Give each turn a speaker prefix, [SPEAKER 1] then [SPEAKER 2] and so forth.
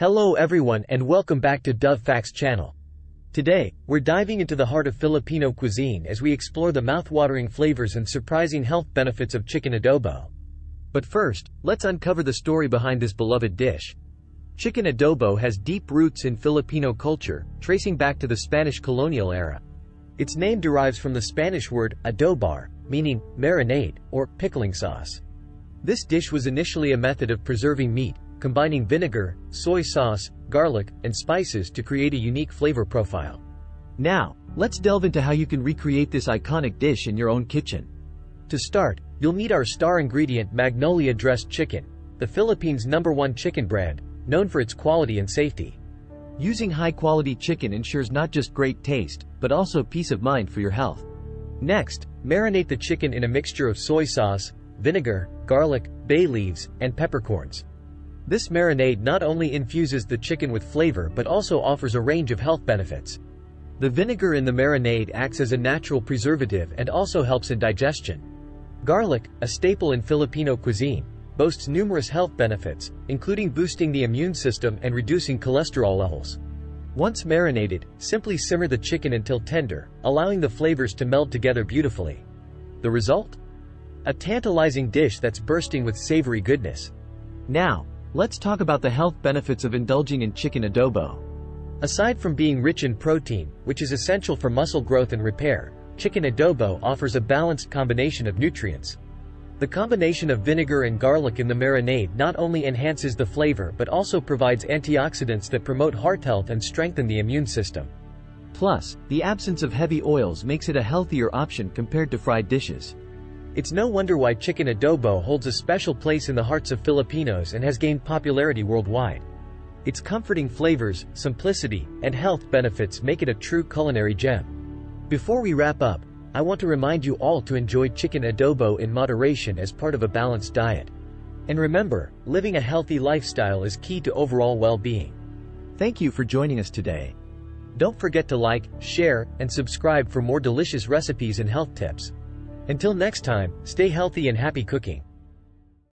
[SPEAKER 1] Hello everyone and welcome back to Dav Facts channel. Today, we're diving into the heart of Filipino cuisine as we explore the mouth-watering flavors and surprising health benefits of chicken adobo. But first, let's uncover the story behind this beloved dish. Chicken adobo has deep roots in Filipino culture, tracing back to the Spanish colonial era. Its name derives from the Spanish word adobar, meaning marinade or pickling sauce. This dish was initially a method of preserving meat, combining vinegar, soy sauce, garlic, and spices to create a unique flavor profile. Now, let's delve into how you can recreate this iconic dish in your own kitchen. To start, you'll need our star ingredient, Magnolia dressed chicken, the Philippines' #1 chicken brand, known for its quality and safety. Using high-quality chicken ensures not just great taste, but also peace of mind for your health. Next, marinate the chicken in a mixture of soy sauce, vinegar, garlic, bay leaves, and peppercorns. This marinade not only infuses the chicken with flavor but also offers a range of health benefits. The vinegar in the marinade acts as a natural preservative and also helps in digestion. Garlic, a staple in Filipino cuisine, boasts numerous health benefits, including boosting the immune system and reducing cholesterol levels. Once marinated, simply simmer the chicken until tender, allowing the flavors to meld together beautifully. The result? A tantalizing dish that's bursting with savory goodness. Now, let's talk about the health benefits of indulging in chicken adobo. Aside from being rich in protein, which is essential for muscle growth and repair, chicken adobo offers a balanced combination of nutrients. The combination of vinegar and garlic in the marinade not only enhances the flavor but also provides antioxidants that promote heart health and strengthen the immune system. Plus, the absence of heavy oils makes it a healthier option compared to fried dishes. It's no wonder why chicken adobo holds a special place in the hearts of Filipinos and has gained popularity worldwide. Its comforting flavors, simplicity, and health benefits make it a true culinary gem. Before we wrap up, I want to remind you all to enjoy chicken adobo in moderation as part of a balanced diet. And remember, living a healthy lifestyle is key to overall well-being. Thank you for joining us today. Don't forget to like, share, and subscribe for more delicious recipes and health tips. Until next time, stay healthy and happy cooking.